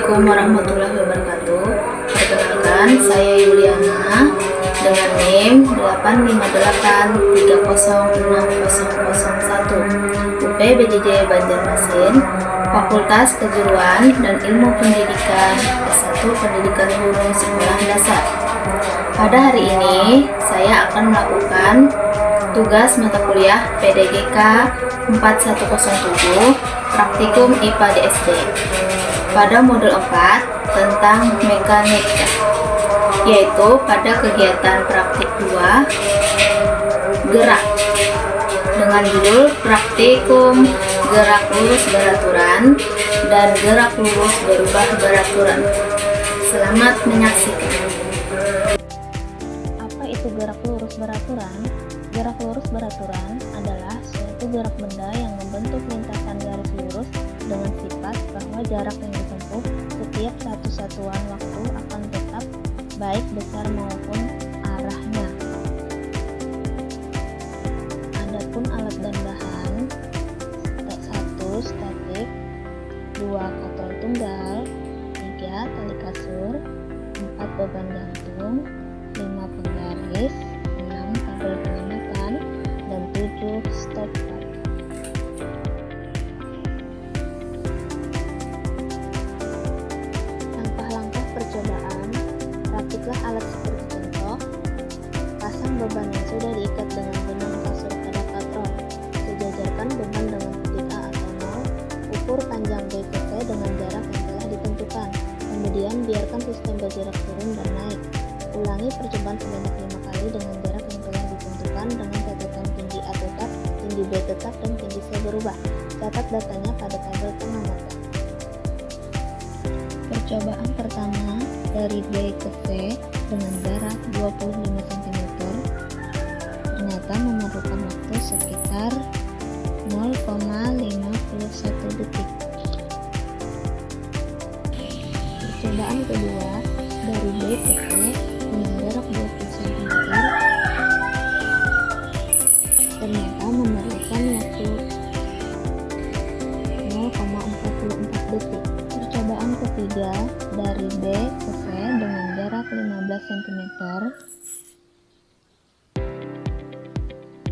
Assalamualaikum warahmatullahi wabarakatuh. Perkenalkan, saya Yuliana dengan NIM 858306001 UP BJJ Banjarmasin, Fakultas Kejuruan dan Ilmu Pendidikan S1 Pendidikan Guru Sekolah Dasar. Pada hari ini, saya akan melakukan tugas mata kuliah PDGK 4107 Praktikum IPA di SD pada modul 4 tentang mekanika, yaitu pada kegiatan praktik 2 gerak dengan judul Praktikum Gerak Lurus Beraturan dan Gerak Lurus Berubah Beraturan. Selamat menyaksikan. Apa itu gerak lurus beraturan? Gerak lurus beraturan adalah suatu gerak benda yang membentuk lintasan garis lurus dengan sifat bahwa jarak yang ditempuh setiap satu satuan waktu akan tetap baik besar maupun arahnya. Adapun alat dan bahan: 1. Statik, 2. Katrol tunggal, 3. Tali kasur, 4. Beban gantung, 5. Penggaris, 6. Kabel pengamatan, dan 7. Stop bar. Langkah-langkah percobaan: rakitlah alat seperti contoh. Pasang beban yang sudah diikat dengan benang kasur pada katrol. Sejajarkan beban dengan titik A atau 0. Ukur panjang B ke C dengan jarak yang telah ditentukan. Kemudian biarkan sistem bergerak turun dan naik. Ulangi percobaan sebanyak 5 kali dengan jarak yang telah ditentukan dengan catatan tinggi A tetap, tinggi B tetap, dan tinggi C berubah. Catat datanya pada tabel pengamatan. Percobaan pertama dari B ke C dengan jarak 25 cm ternyata memerlukan waktu sekitar 0,51 detik. Percobaan kedua dari B ke C dengan jarak 20 cm ternyata memerlukan waktu 0,44 detik. Percobaan ketiga dari B ke C dengan jarak 15 cm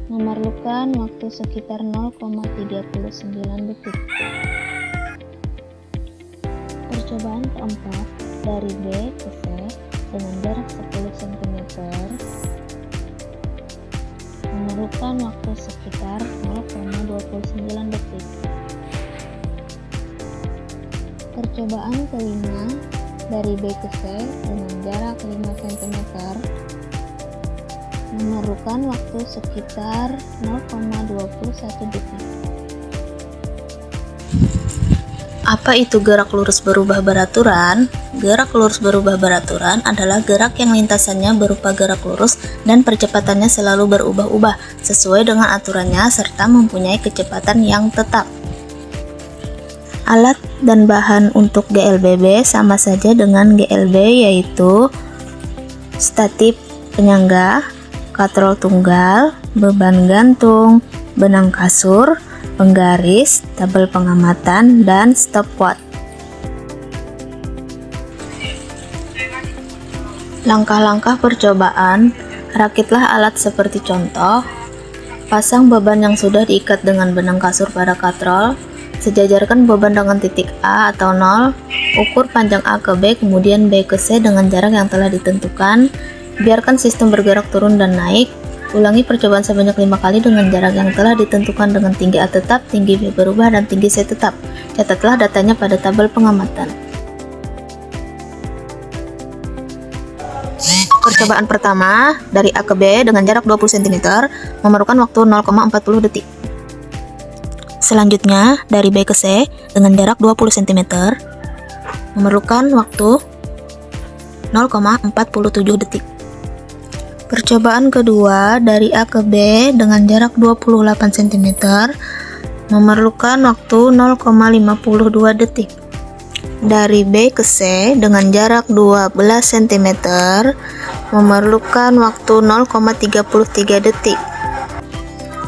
memerlukan waktu sekitar 0,39 detik. Percobaan keempat dari B ke C dengan jarak 10 cm memerlukan waktu sekitar 0,29 detik. Percobaan kelima dari B ke C dengan jarak 5 cm memerlukan waktu sekitar 0,21 detik. Apa itu gerak lurus berubah beraturan? Gerak lurus berubah beraturan adalah gerak yang lintasannya berupa gerak lurus dan percepatannya selalu berubah-ubah sesuai dengan aturannya serta mempunyai kecepatan yang tetap. Alat dan bahan untuk GLBB sama saja dengan GLB, yaitu statif penyangga, katrol tunggal, beban gantung, benang kasur, penggaris, tabel pengamatan, dan stopwatch. Langkah-langkah percobaan: rakitlah alat seperti contoh. Pasang beban yang sudah diikat dengan benang kasur pada katrol. Sejajarkan beban dengan titik A atau 0. Ukur panjang A ke B, kemudian B ke C dengan jarak yang telah ditentukan. Biarkan sistem bergerak turun dan naik. Ulangi percobaan sebanyak 5 kali dengan jarak yang telah ditentukan dengan tinggi A tetap, tinggi B berubah, dan tinggi C tetap. Catatlah datanya pada tabel pengamatan. Percobaan pertama dari A ke B dengan jarak 20 cm memerlukan waktu 0,40 detik. Selanjutnya dari B ke C dengan jarak 20 cm memerlukan waktu 0,47 detik. Percobaan kedua dari A ke B dengan jarak 28 cm memerlukan waktu 0,52 detik. Dari B ke C dengan jarak 12 cm memerlukan waktu 0,33 detik.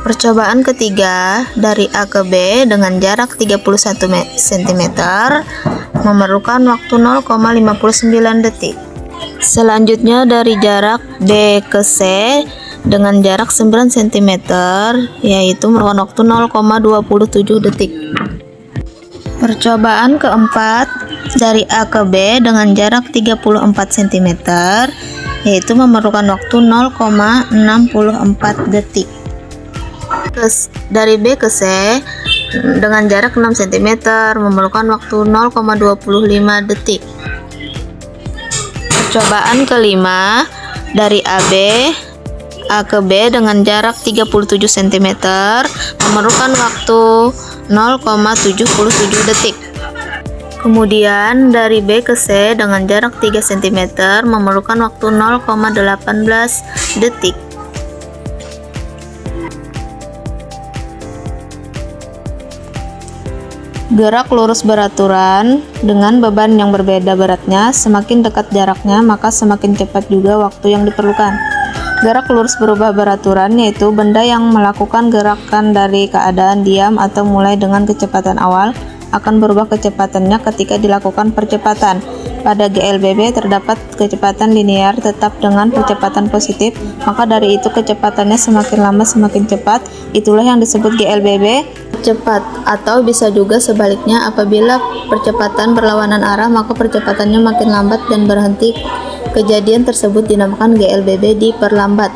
Percobaan ketiga, dari A ke B dengan jarak 31 cm memerlukan waktu 0,59 detik. Selanjutnya dari jarak B ke C dengan jarak 9 cm yaitu memerlukan waktu 0,27 detik. Percobaan keempat, dari A ke B dengan jarak 34 cm yaitu memerlukan waktu 0,64 detik. Dari B ke C dengan jarak 6 cm memerlukan waktu 0,25 detik. Percobaan kelima, dari A ke B dengan jarak 37 cm memerlukan waktu 0,77 detik. Kemudian dari B ke C dengan jarak 3 cm memerlukan waktu 0,18 detik. Gerak lurus beraturan dengan beban yang berbeda beratnya, semakin dekat jaraknya maka semakin cepat juga waktu yang diperlukan. Gerak lurus berubah beraturan yaitu benda yang melakukan gerakan dari keadaan diam atau mulai dengan kecepatan awal akan berubah kecepatannya ketika dilakukan percepatan. Pada GLBB terdapat kecepatan linear tetap dengan percepatan positif, maka dari itu kecepatannya semakin lama semakin cepat. Itulah yang disebut GLBB cepat, atau bisa juga sebaliknya, apabila percepatan berlawanan arah maka percepatannya makin lambat dan berhenti. Kejadian tersebut dinamakan GLBB diperlambat.